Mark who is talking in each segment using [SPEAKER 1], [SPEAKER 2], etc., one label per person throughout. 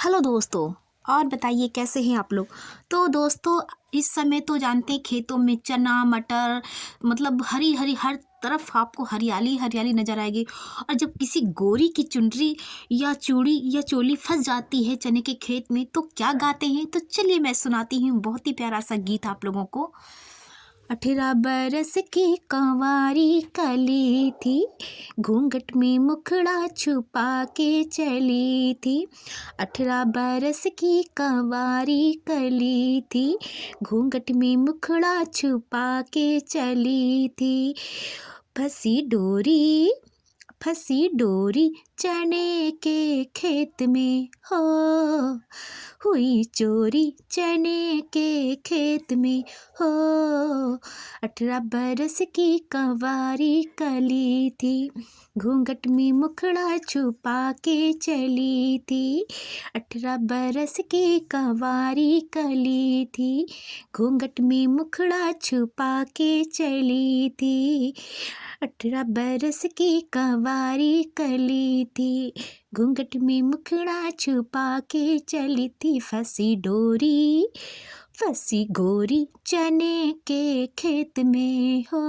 [SPEAKER 1] Hello दोस्तों। और बताइए कैसे हैं आप लोग। तो दोस्तों, इस समय तो जानते हैं खेतों में चना मटर, मतलब हरी हरी हर तरफ आपको हरियाली हरियाली नजर आएगी। और जब किसी गोरी की चुनरी या चूड़ी या चोली फंस जाती है चने के खेत में तो क्या गाते हैं, तो चलिए मैं सुनाती हूँ बहुत ही प्यारा सा गीत आप लोगों को। 18 बरस की कंवारी कली थी, घूंघट में मुखड़ा छुपा के चली थी। 18 बरस की कंवारी कली थी, घूंघट में मुखड़ा छुपा के चली थी। फंसी डोरी फंसी डोरी चने के खेत में हो, हुई चोरी चने के खेत में हो। 18 बरस की कंवारी कली थी, घूंघट में मुखड़ा छुपा के चली थी। 18 बरस की कंवारी कली थी, घूंघट में मुखड़ा छुपा के चली थी। 18 बरस की कंवारी कली थी, घूंघट में मुखड़ा छुपा के चली थी। फंसी गोरी चने के खेत में हो,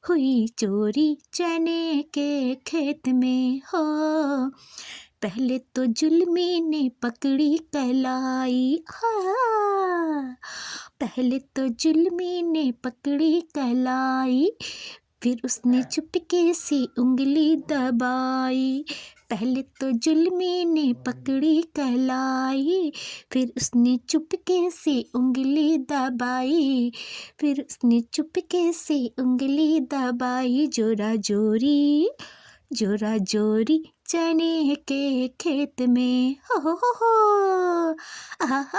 [SPEAKER 1] हुई चोरी चने के खेत में हो। पहले तो जुल्मी ने पकड़ी कलाई, हाँ, पहले तो जुल्मी ने पकड़ी कलाई, फिर उसने चुपके से उंगली दबाई। पहले तो जुल्मी ने पकड़ी कलाई, फिर उसने चुपके से उंगली दबाई, फिर उसने चुपके से उंगली दबाई। जोरा जोरी चने के खेत में हो, आहा,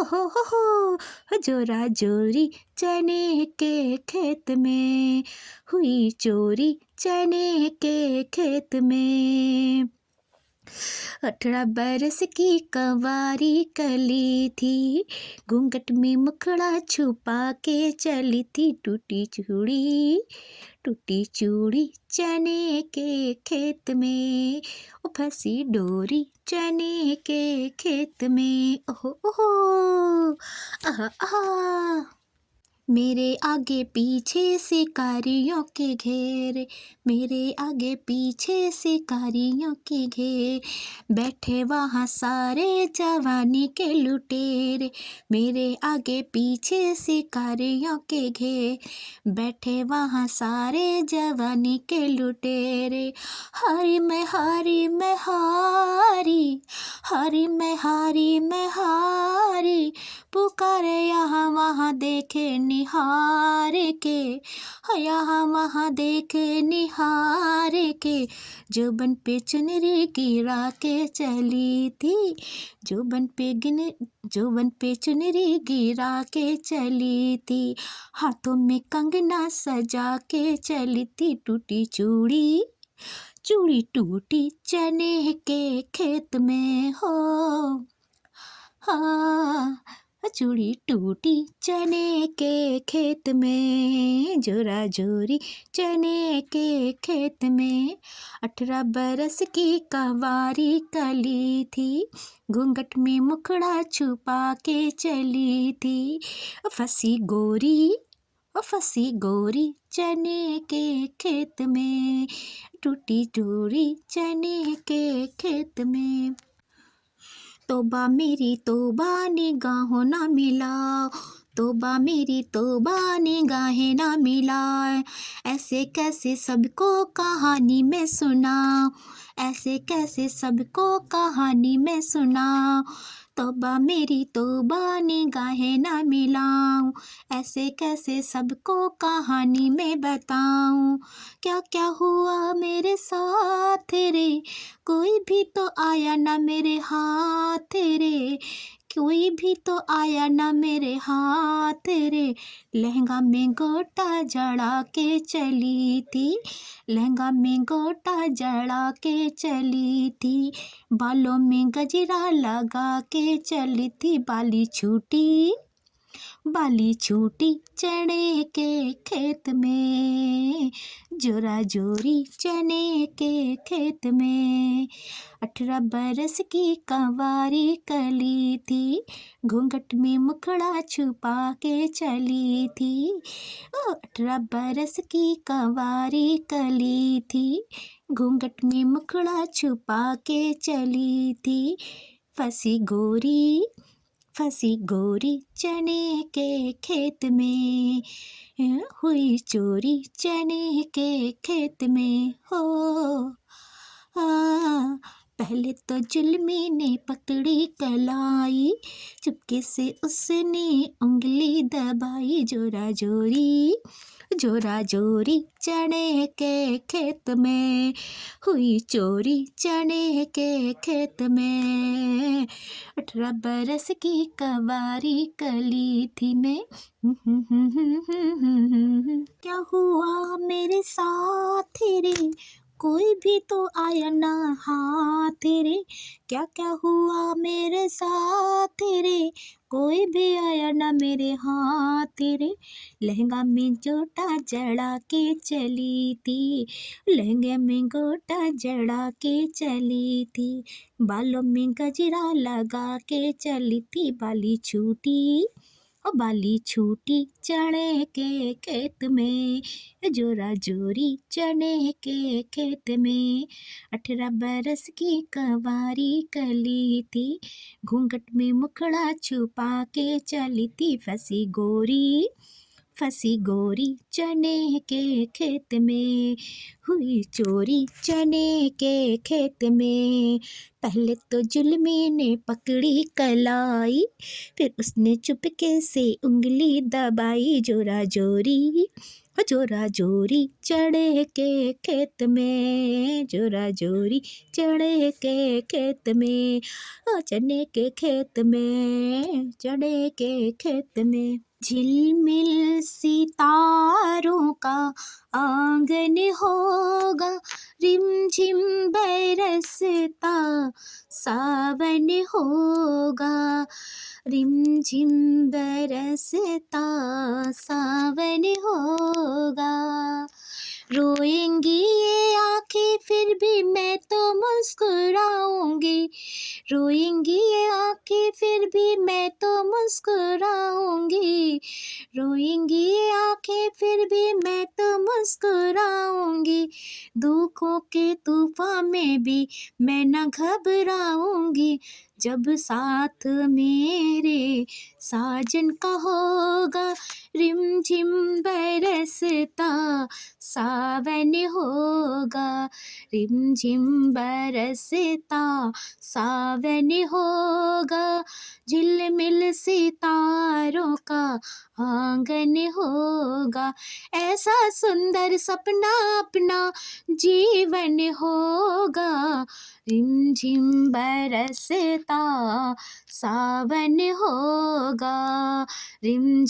[SPEAKER 1] हो, जोरा जोरी चने के खेत में, हुई चोरी चने के खेत में। 18 बरस की कंवारी कली थी, घूंघट में मुखड़ा छुपा के चली थी। टूटी चूड़ी चने के खेत में, ओ फंसी डोरी चने के खेत में। ओहो ओहो, आहा आहा। मेरे आगे पीछे शिकारियों के घेर, मेरे आगे पीछे शिकारियों के घेर, बैठे वहाँ सारे जवानी के लुटेरे। मेरे आगे पीछे शिकारियों के घेर, बैठे वहाँ सारे जवानी के लुटेरे। हारी मैं हारी मैं हारी, हारी मैं हारी मैं हारी, पुकारे यहाँ वहाँ देखे निहार के, यहाँ वहाँ देखे निहार के। जोबन पे चुनरी गिरा के चली थी, जोबन पे चुनरी गिरा के चली थी। हाथों में कंगना सजा के चली थी। चूड़ी टूटी चने के खेत में हो, हाँ, चूड़ी टूटी चने के खेत में, जोरा जोरी चने के खेत में। 18 बरस की कंवारी कली थी, घूंघट में मुखड़ा छुपा के चली थी। फंसी गोरी चने के खेत में, टूटी चूड़ी चने के खेत में। तोबा मेरी तोबा निगाहों ना मिलाओ, तोबा मेरी तोबा निगाहें ना मिलाए। ऐसे कैसे सबको कहानी में सुनाओ, ऐसे कैसे सबको कहानी में सुनाओ। तोबा मेरी तोबा निगाहें ना मिलाऊं, ऐसे कैसे सबको कहानी में बताऊं। क्या क्या हुआ मेरे साथ रे, कोई भी तो आया ना मेरे हाथ रे, कोई भी तो आया ना मेरे हाथ रे। लहंगा में गोटा जड़ा के चली थी, लहंगा में गोटा जड़ा के चली थी। बालों में गजरा लगा के चली थी, बाली छूटी बाली छोटी चने के खेत में, जोरा जोरी चने के खेत में। 18 बरस की कंवारी कली थी, घूंघट में मुखड़ा छुपा के चली थी। 18 बरस की कंवारी कली थी, घूंघट में मुखड़ा छुपा के चली थी। फंसी गोरी चने के खेत में, हुई चोरी चने के खेत में हो। पहले तो जुल्मी ने पकड़ी कलाई, चुपके से उसने उंगली दबाई। जोरा जोरी चने के खेत में, हुई चोरी चने के खेत में। 18 बरस की कंवारी कली थी मैं। क्या हुआ मेरे साथ रे, कोई भी तो आया ना हाथ रे। क्या क्या हुआ मेरे साथ रे, कोई भी आया ना मेरे हाथ रे। लहंगा में गोटा जड़ा के चली थी, लहंगे में गोटा जड़ा के चली थी। बालों में गजरा लगा के चली थी, बाली छूटी चने के खेत में, जोरा जोरी चने के खेत में। 18 बरस की कंवारी कली थी, घूंघट में मुखड़ा छुपा के चली थी। फंसी गोरी चने के खेत में, हुई चोरी चने के खेत में। पहले तो जुल्मी ने पकड़ी कलाई, फिर उसने चुपके से उंगली दबाई। जोरा जोरी चढ़े के खेत में, जोरा जोरी चढ़े के खेत में, चने के खेत में, चने के खेत में। झिलमिल सितारों का आंगन होगा, रिमझिम बरसता सावन होगा, रिमझिम बरसता सावन होगा। रोएंगी ये आँखें फिर भी मैं तो मुस्कुराऊंगी, रोएंगी ये आँखें फिर भी मैं तो मुस्कुराऊंगी, रोएंगी ये आँखें फिर भी मैं तो मुस्कुराऊंगी। दुखों के तूफान में भी मैं न घबराऊंगी, जब साथ मेरे साजन का होगा, रिमझिम बरसता सावन होगा, रिमझिम बरसता सावन होगा। झिलमिल सितारों का आंगन होगा, ऐसा सुंदर सपना अपना जीवन होगा, रिमझिम बरसता सावन होगा, रिमझिम